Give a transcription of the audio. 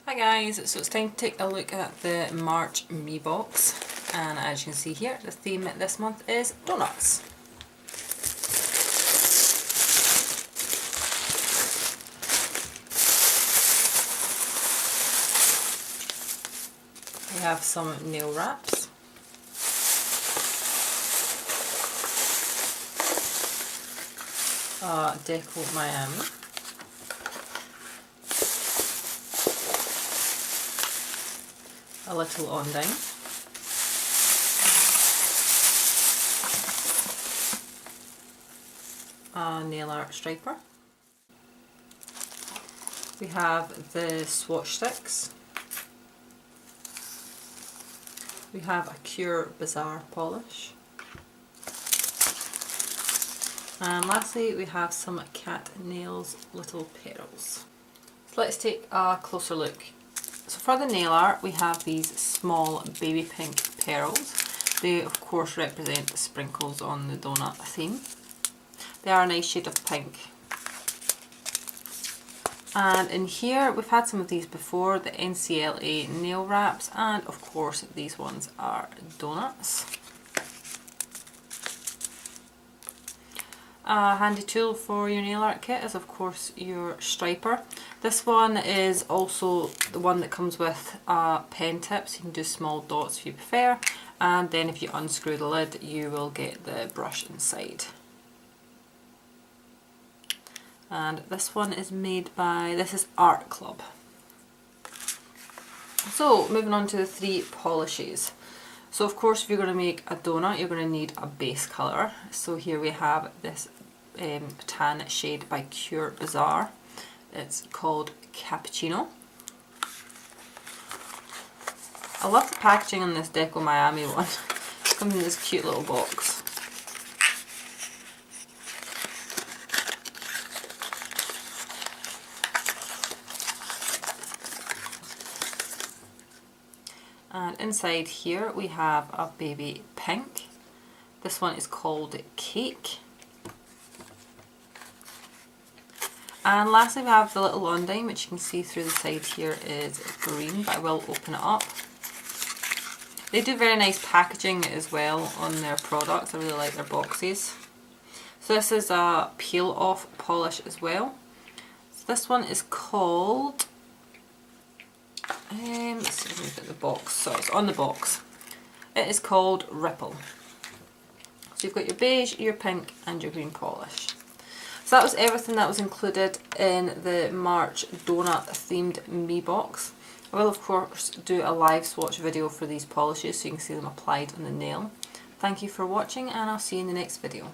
Hi guys, so it's time to take a look at the March Meebox, and as you can see here, the theme this month is donuts. We have some nail wraps, Deco Miami, a little ondine, a nail art striper. We have the swatch sticks. We have a Cure Bazaar polish. And lastly we have some cat nails little petals. So let's take a closer look. So for the nail art we have these small baby pink pearls. They of course represent the sprinkles on the donut theme. They are a nice shade of pink. And in here we've had some of these before, the NCLA nail wraps, and of course these ones are donuts. A handy tool for your nail art kit is of course your striper. This one is also the one that comes with a pen tip, so you can do small dots if you prefer, and then if you unscrew the lid you will get the brush inside. And this one is made by, this is Art Club. So moving on to the three polishes. So of course if you're going to make a donut you're going to need a base colour. So here we have this tan shade by Cure Bazaar. It's called Cappuccino. I love the packaging on this Deco Miami one. It comes in this cute little box. And inside here we have a baby pink. This one is called Cake. And lastly we have the little ondine, which you can see through the side here is green, but I will open it up. They do very nice packaging as well on their products. I really like their boxes. So this is a peel off polish as well. So this one is called, let's see if we get the box. So it's on the box. It is called Ripple. So you've got your beige, your pink and your green polish. So that was everything that was included in the March donut themed Meebox. I will of course do a live swatch video for these polishes so you can see them applied on the nail. Thank you for watching and I'll see you in the next video.